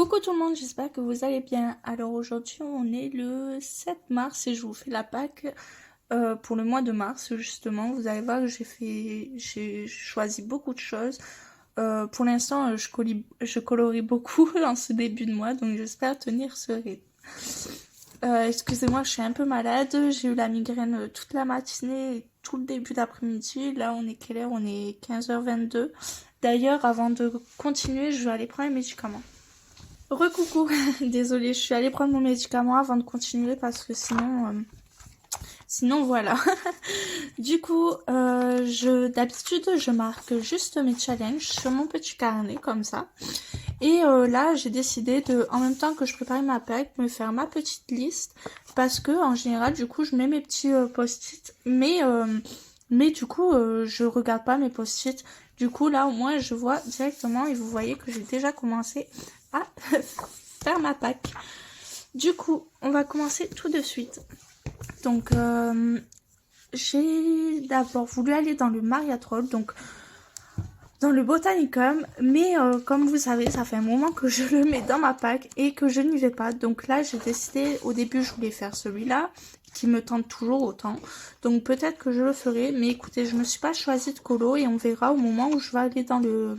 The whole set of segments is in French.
Coucou tout le monde, j'espère que vous allez bien. Alors aujourd'hui on est le 7 mars et je vous fais la Pâques pour le mois de mars justement. Vous allez voir que j'ai choisi beaucoup de choses. Pour l'instant je colorie beaucoup en ce début de mois donc j'espère tenir ce rythme. Excusez-moi, je suis un peu malade, j'ai eu la migraine toute la matinée et tout le début d'après-midi. Là on est quelle heure? On est 15h22. D'ailleurs avant de continuer je vais aller prendre les médicaments. Recoucou, désolée, je suis allée prendre mon médicament avant de continuer parce que sinon voilà. Du coup, d'habitude je marque juste mes challenges sur mon petit carnet comme ça. Et là j'ai décidé de, en même temps que je préparais ma Pâques, me faire ma petite liste parce que en général du coup je mets mes petits post-it, mais du coup je regarde pas mes post-it. Du coup là au moins je vois directement et vous voyez que j'ai déjà commencé à faire ma Pâques. Du coup, on va commencer tout de suite. Donc, j'ai d'abord voulu aller dans le Mariatrol, donc dans le Botanicum, mais comme vous savez, ça fait un moment que je le mets dans ma Pâques et que je n'y vais pas. Donc là, j'ai décidé, au début, je voulais faire celui-là, qui me tente toujours autant. Donc peut-être que je le ferai, mais écoutez, je me suis pas choisi de colo et on verra au moment où je vais aller dans le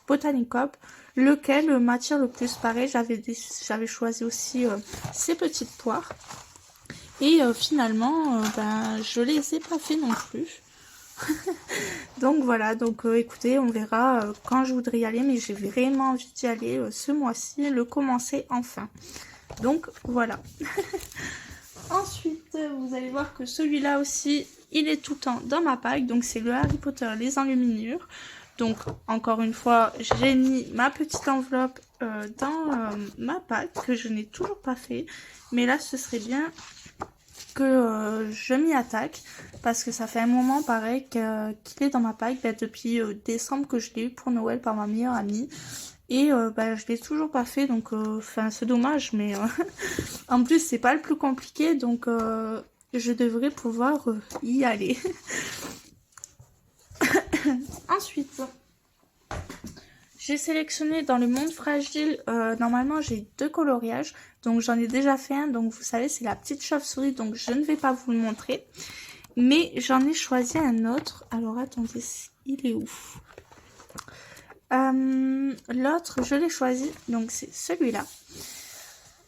Botanicum lequel m'attire le plus. Pareil, j'avais choisi aussi ces petites poires. Et finalement, je les ai pas fait non plus. Donc voilà, donc écoutez, on verra quand je voudrais y aller, mais j'ai vraiment envie d'y aller ce mois-ci, le commencer enfin. Donc voilà. Ensuite, vous allez voir que celui-là aussi, il est tout le temps dans ma Pâques, donc c'est le Harry Potter les enluminures. Donc encore une fois, j'ai mis ma petite enveloppe dans ma Pâques que je n'ai toujours pas fait, mais là ce serait bien que je m'y attaque parce que ça fait un moment pareil qu'il est dans ma Pâques depuis décembre que je l'ai eu pour Noël par ma meilleure amie et je l'ai toujours pas fait donc c'est dommage mais en plus c'est pas le plus compliqué donc je devrais pouvoir y aller. Ensuite, j'ai sélectionné dans le monde fragile, normalement j'ai 2 coloriages, donc j'en ai déjà fait un, donc vous savez c'est la petite chauve-souris, donc je ne vais pas vous le montrer. Mais j'en ai choisi un autre, alors attendez, il est où? L'autre je l'ai choisi, donc c'est celui-là.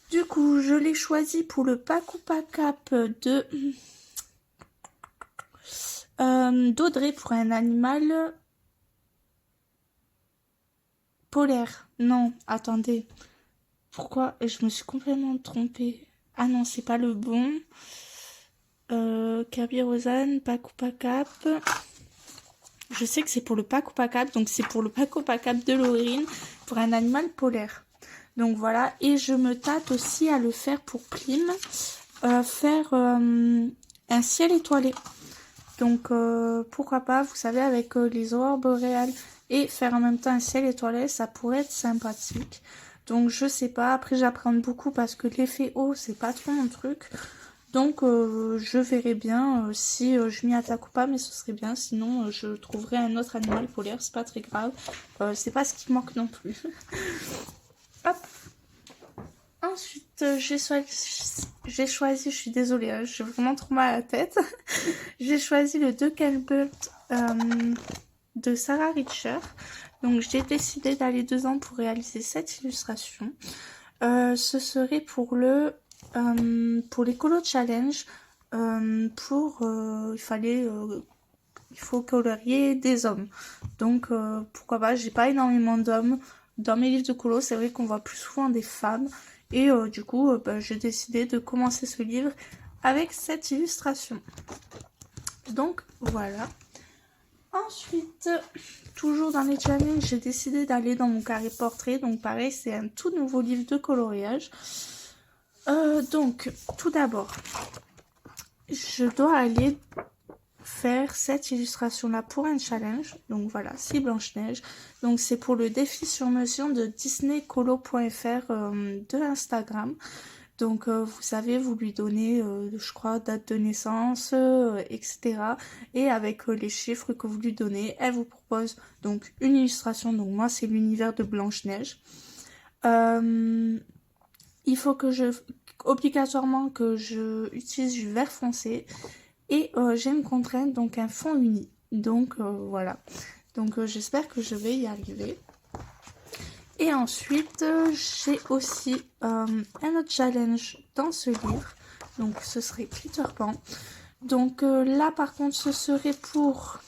Du coup je l'ai choisi pour le Pakupa Cap de d'Audrey pour un animal polaire. Non, attendez. Pourquoi? Je me suis complètement trompée. Ah non, c'est pas le bon. Kaby Rosanne, Pakupa Cap. Je sais que c'est pour le Pakupa Cap, donc c'est pour le Pakupa Cap de Laurine, pour un animal polaire. Donc voilà, et je me tâte aussi à le faire pour Plim, faire un ciel étoilé. Donc pourquoi pas, vous savez, avec les aurores boréales et faire en même temps un ciel étoilé, ça pourrait être sympathique. Donc je sais pas, après j'apprends beaucoup parce que l'effet eau c'est pas trop mon truc. Donc je verrai bien si je m'y attaque ou pas, mais ce serait bien. Sinon je trouverai un autre animal polaire, c'est pas très grave. C'est pas ce qui manque non plus. Hop. Ensuite j'ai choisi, je suis désolée, hein, j'ai vraiment trop mal à la tête. J'ai choisi le Duckelbult de Sarah Richer. Donc j'ai décidé d'aller 2 ans pour réaliser cette illustration. Ce serait pour les Colo Challenge. Il faut colorier des hommes. Donc pourquoi pas, j'ai pas énormément d'hommes. Dans mes livres de colo, c'est vrai qu'on voit plus souvent des femmes. Et du coup, j'ai décidé de commencer ce livre avec cette illustration. Donc voilà. Ensuite, toujours dans les challenges, j'ai décidé d'aller dans mon carré portrait. Donc pareil, c'est un tout nouveau livre de coloriage. Donc, tout d'abord, je dois aller faire cette illustration-là pour un challenge. Donc voilà, c'est Blanche-Neige. Donc c'est pour le défi sur mesure de disneycolo.fr de Instagram. Donc vous savez, vous lui donnez, je crois, date de naissance, etc. Et avec les chiffres que vous lui donnez, elle vous propose donc une illustration. Donc moi, c'est l'univers de Blanche-Neige. Il faut obligatoirement que je utilise du vert foncé et j'ai une contrainte, donc un fond uni. Donc voilà. Donc j'espère que je vais y arriver. Et ensuite, j'ai aussi un autre challenge dans ce livre. Donc ce serait Peter Pan. Donc là par contre ce serait pour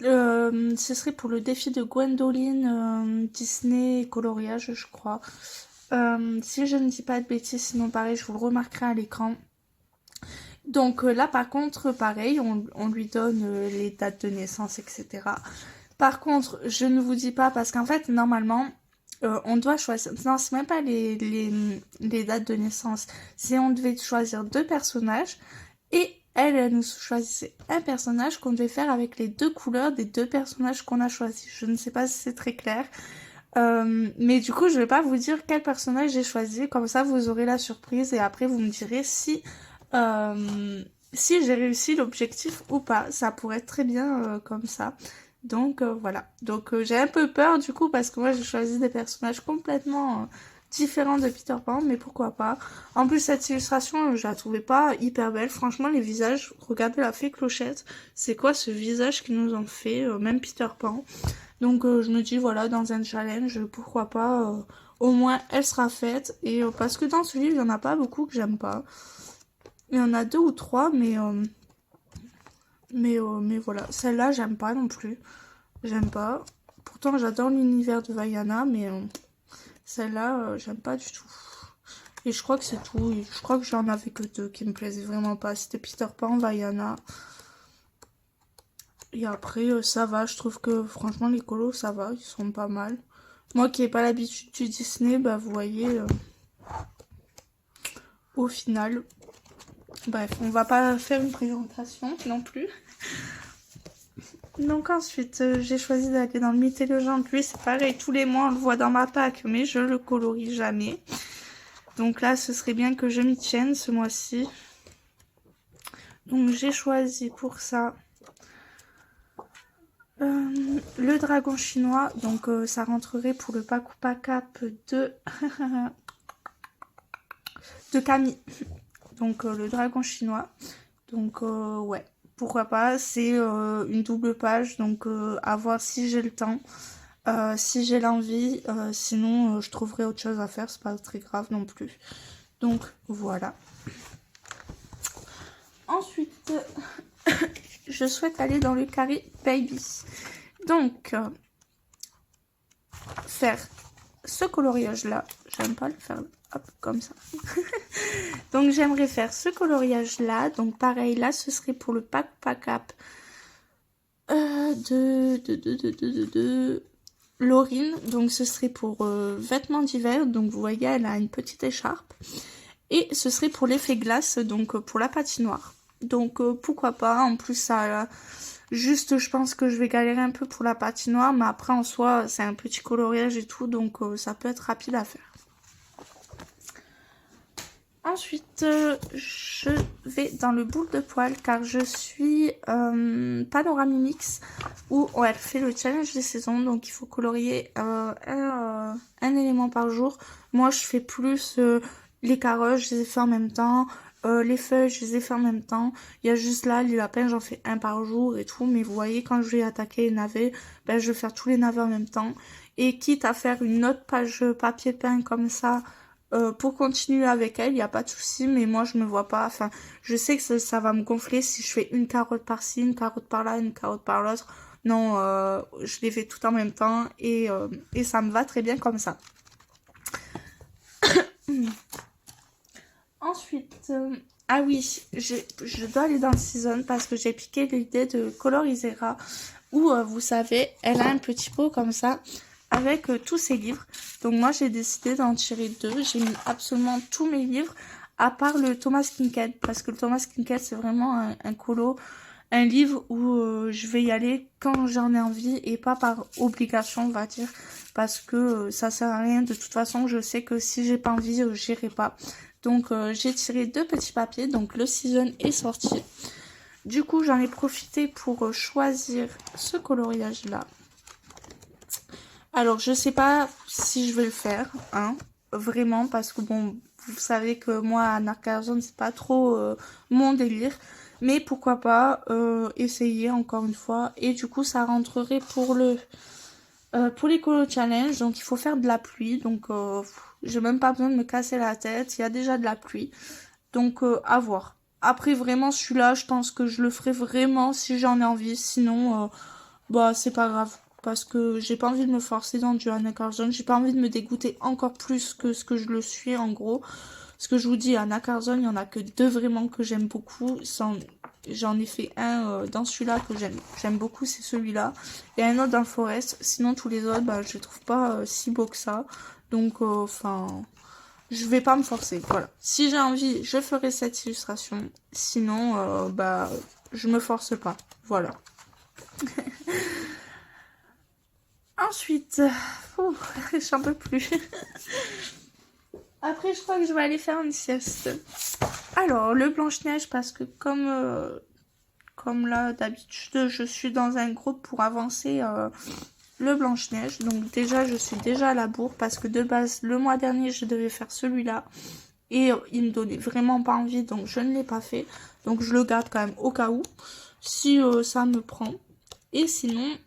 ce serait pour le défi de Gwendoline Disney coloriage, je crois. Si je ne dis pas de bêtises, sinon pareil, je vous le remarquerai à l'écran. Donc là par contre, pareil, on lui donne les dates de naissance, etc. Par contre, je ne vous dis pas parce qu'en fait, normalement, on doit choisir... Non, c'est même pas les dates de naissance. C'est on devait choisir 2 personnages et elle nous choisissait un personnage qu'on devait faire avec les 2 couleurs des 2 personnages qu'on a choisis. Je ne sais pas si c'est très clair. Mais du coup, je vais pas vous dire quel personnage j'ai choisi. Comme ça, vous aurez la surprise et après, vous me direz si j'ai réussi l'objectif ou pas. Ça pourrait être très bien comme ça. Donc voilà. Donc j'ai un peu peur du coup parce que moi j'ai choisi des personnages complètement différents de Peter Pan, mais pourquoi pas. En plus cette illustration, je la trouvais pas hyper belle. Franchement les visages, regardez la fée Clochette. C'est quoi ce visage qu'ils nous ont fait, même Peter Pan. Donc je me dis voilà, dans un challenge, pourquoi pas, au moins elle sera faite. Et parce que dans ce livre, il y en a pas beaucoup que j'aime pas. Il y en a 2 ou 3, mais voilà. Celle-là, j'aime pas non plus. J'aime pas. Pourtant, j'adore l'univers de Vaiana, mais celle-là, j'aime pas du tout. Et je crois que c'est tout. Et je crois que j'en avais que 2 qui me plaisaient vraiment pas. C'était Peter Pan, Vaiana. Et après, ça va. Je trouve que franchement, les colos, ça va. Ils sont pas mal. Moi qui n'ai pas l'habitude du Disney, bah vous voyez, au final. Bref, on va pas faire une présentation non plus. Donc ensuite, j'ai choisi d'aller dans le Mythes et légendes. Lui, c'est pareil, tous les mois, on le voit dans ma pack, mais je le colorie jamais. Donc là, ce serait bien que je m'y tienne ce mois-ci. Donc j'ai choisi pour ça le dragon chinois. Donc ça rentrerait pour le pack ou pack-up de Camille. Donc le dragon chinois. Donc ouais. Pourquoi pas, c'est une double page, donc à voir si j'ai le temps, si j'ai l'envie, sinon je trouverai autre chose à faire, c'est pas très grave non plus. Donc voilà. Ensuite, je souhaite aller dans le carré Baby. Donc, faire ce coloriage là, j'aime pas le faire hop, comme ça. Donc j'aimerais faire ce coloriage là, donc pareil là ce serait pour le pack-up de Laurine, donc ce serait pour vêtements d'hiver, donc vous voyez elle a une petite écharpe, et ce serait pour l'effet glace, donc pour la patinoire. Donc pourquoi pas, en plus ça... Juste, je pense que je vais galérer un peu pour la patinoire, mais après, en soi, c'est un petit coloriage et tout, donc ça peut être rapide à faire. Ensuite, je vais dans le boule de poil, car je suis Panoramimix, où elle fait le challenge des saisons, donc il faut colorier un élément par jour. Moi, je fais plus les carottes, je les ai fait en même temps. Les feuilles, je les ai fait en même temps. Il y a juste là, les lapins, j'en fais un par jour et tout. Mais vous voyez, quand je vais attaquer les navets, ben, je vais faire tous les navets en même temps. Et quitte à faire une autre page papier peint comme ça, pour continuer avec elle, il n'y a pas de souci. Mais moi, je me vois pas. Enfin, je sais que ça va me gonfler si je fais une carotte par-ci, une carotte par-là, une carotte par l'autre. Non, je les fais tout en même temps. Et ça me va très bien comme ça. Ensuite, ah oui, je dois aller dans le season parce que j'ai piqué l'idée de Colorisera où, vous savez, elle a un petit pot comme ça avec tous ses livres. Donc moi, j'ai décidé d'en tirer 2. J'ai mis absolument tous mes livres à part le Thomas Kinkade parce que le Thomas Kinkade, c'est vraiment un colo, un livre où je vais y aller quand j'en ai envie et pas par obligation, on va dire. Parce que ça sert à rien. De toute façon, je sais que si j'ai pas envie, j'irai pas. Donc j'ai tiré 2 petits papiers, donc le season est sorti. Du coup j'en ai profité pour choisir ce coloriage là. Alors, je sais pas si je vais le faire, hein, vraiment, parce que bon, vous savez que moi, Anna Carson, c'est pas trop mon délire. Mais pourquoi pas essayer encore une fois. Et du coup, ça rentrerait pour l'écolo challenge. Donc, il faut faire de la pluie. Donc, j'ai même pas besoin de me casser la tête. Il y a déjà de la pluie. Donc, à voir. Après, vraiment, celui-là, je pense que je le ferai vraiment si j'en ai envie. Sinon, bah, c'est pas grave. Parce que j'ai pas envie de me forcer dans du Anna Carson. J'ai pas envie de me dégoûter encore plus que ce que je le suis, en gros. Ce que je vous dis, Anna Carson, il y en a que deux vraiment que j'aime beaucoup. J'en ai fait un dans celui-là que j'aime beaucoup, c'est celui-là. Et un autre dans le Forest. Sinon, tous les autres, bah, je les trouve pas si beaux que ça. Donc, enfin, je vais pas me forcer. Voilà. Si j'ai envie, je ferai cette illustration. Sinon, bah, je me force pas. Voilà. Ensuite, j'en peux plus. Après, je crois que je vais aller faire une sieste. Alors, le Blanche-Neige, parce que comme là, d'habitude, je suis dans un groupe pour avancer le Blanche-Neige. Donc déjà, je suis déjà à la bourre parce que de base, le mois dernier, je devais faire celui-là. Et il me donnait vraiment pas envie, donc je ne l'ai pas fait. Donc je le garde quand même au cas où, si ça me prend. Et sinon,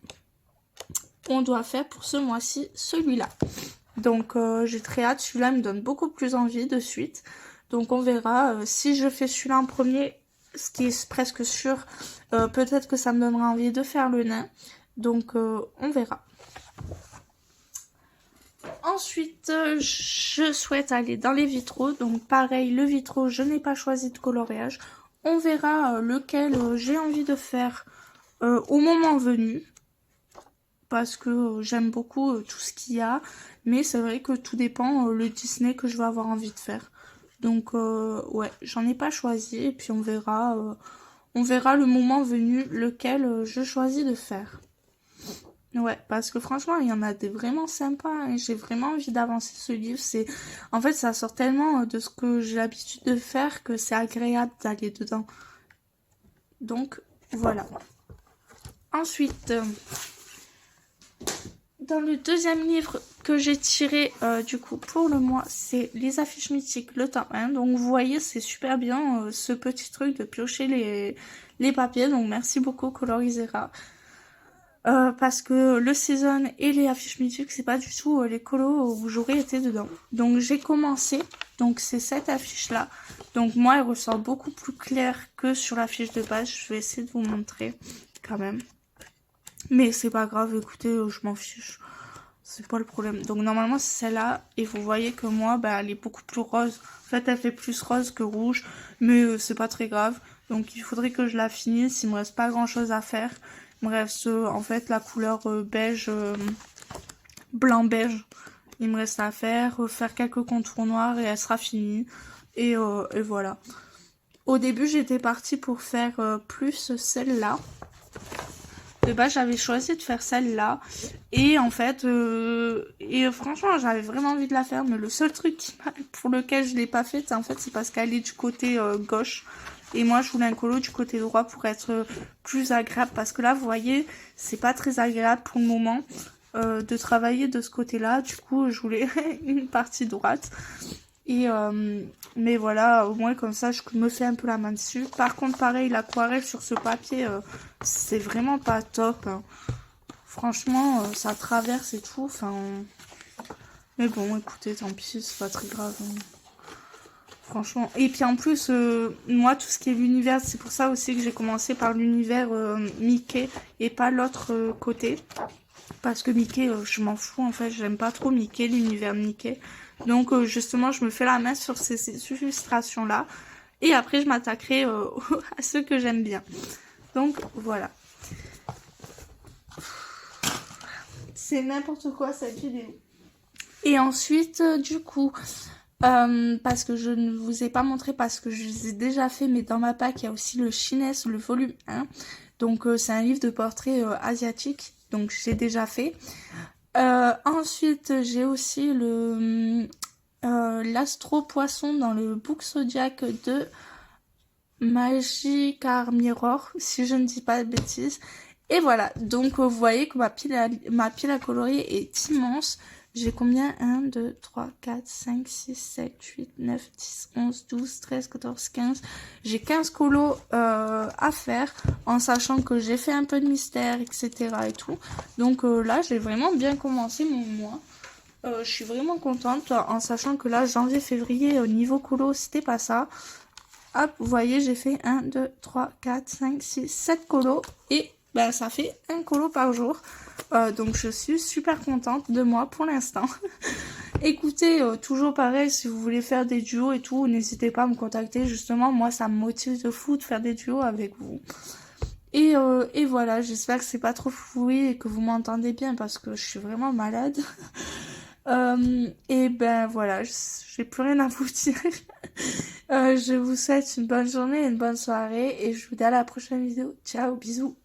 on doit faire pour ce mois-ci celui-là. Donc j'ai très hâte, celui-là me donne beaucoup plus envie de suite. Donc on verra si je fais celui-là en premier, ce qui est presque sûr, peut-être que ça me donnera envie de faire le nain. Donc on verra. Ensuite, je souhaite aller dans les vitraux. Donc pareil, le vitraux, je n'ai pas choisi de coloriage. On verra lequel j'ai envie de faire au moment venu. Parce que j'aime beaucoup tout ce qu'il y a. Mais c'est vrai que tout dépend le Disney que je vais avoir envie de faire. Donc ouais, j'en ai pas choisi. Et puis on verra le moment venu lequel je choisis de faire. Ouais, parce que franchement, il y en a des vraiment sympas et j'ai vraiment envie d'avancer ce livre. En fait, ça sort tellement de ce que j'ai l'habitude de faire que c'est agréable d'aller dedans. Donc, voilà. Ensuite, dans le deuxième livre que j'ai tiré du coup pour le mois, c'est Les affiches mythiques, le temps 1. Donc, vous voyez, c'est super bien ce petit truc de piocher les papiers. Donc, merci beaucoup Colorisera. Parce que le season et les affiches mythiques, c'est pas du tout les colos où j'aurais été dedans. Donc j'ai commencé, donc c'est cette affiche là. Donc moi elle ressort beaucoup plus claire que sur l'affiche de base. Je vais essayer de vous montrer quand même. Mais c'est pas grave, écoutez, je m'en fiche. C'est pas le problème. Donc normalement c'est celle-là. Et vous voyez que moi, bah, elle est beaucoup plus rose. En fait elle fait plus rose que rouge. Mais c'est pas très grave. Donc il faudrait que je la finisse. Il me reste pas grand chose à faire. Bref, en fait, la couleur beige, blanc-beige, il me reste à faire quelques contours noirs et elle sera finie. Et voilà. Au début, j'étais partie pour faire plus celle-là. De base, j'avais choisi de faire celle-là. Et en fait, franchement, j'avais vraiment envie de la faire. Mais le seul truc pour lequel je l'ai pas faite, en fait, c'est parce qu'elle est du côté gauche. Et moi, je voulais un colo du côté droit pour être plus agréable. Parce que là, vous voyez, c'est pas très agréable pour le moment de travailler de ce côté-là. Du coup, je voulais une partie droite. Et mais voilà, au moins comme ça, je me fais un peu la main dessus. Par contre, pareil, l'aquarelle sur ce papier, c'est vraiment pas top. Hein. Franchement, ça traverse et tout. Enfin, mais bon, écoutez, tant pis, c'est pas très grave. Hein. Franchement. Et puis en plus, moi, tout ce qui est l'univers, c'est pour ça aussi que j'ai commencé par l'univers Mickey et pas l'autre côté. Parce que Mickey, je m'en fous en fait, j'aime pas trop Mickey, l'univers Mickey. Donc justement, je me fais la main sur ces illustrations-là. Et après, je m'attaquerai à ceux que j'aime bien. Donc voilà. C'est n'importe quoi cette vidéo. Et ensuite, du coup... parce que je ne vous ai pas montré parce que je les ai déjà fait, mais dans ma pack il y a aussi le Chinese, le volume 1. Donc c'est un livre de portraits asiatiques, donc j'ai déjà fait. Ensuite j'ai aussi l'Astro Poisson dans le Book Zodiac de Magic Mirror, si je ne dis pas de bêtises. Et voilà, donc vous voyez que ma pile à colorier est immense. J'ai combien? 1, 2, 3, 4, 5, 6, 7, 8, 9, 10, 11, 12, 13, 14, 15. J'ai 15 colos à faire, en sachant que j'ai fait un peu de mystère, etc. et tout. Donc là, j'ai vraiment bien commencé mon mois. Je suis vraiment contente, en sachant que là, janvier-février, au niveau colo, c'était pas ça. Hop, vous voyez, j'ai fait 1, 2, 3, 4, 5, 6, 7 colos. Et ben, ça fait un colo par jour. Donc je suis super contente de moi pour l'instant. Écoutez, toujours pareil, si vous voulez faire des duos et tout, n'hésitez pas à me contacter. Justement, moi, ça me motive de fou de faire des duos avec vous. Et voilà, j'espère que c'est pas trop fouillé et que vous m'entendez bien parce que je suis vraiment malade. Et ben voilà, j'ai plus rien à vous dire. Je vous souhaite une bonne journée, une bonne soirée et je vous dis à la prochaine vidéo. Ciao, bisous.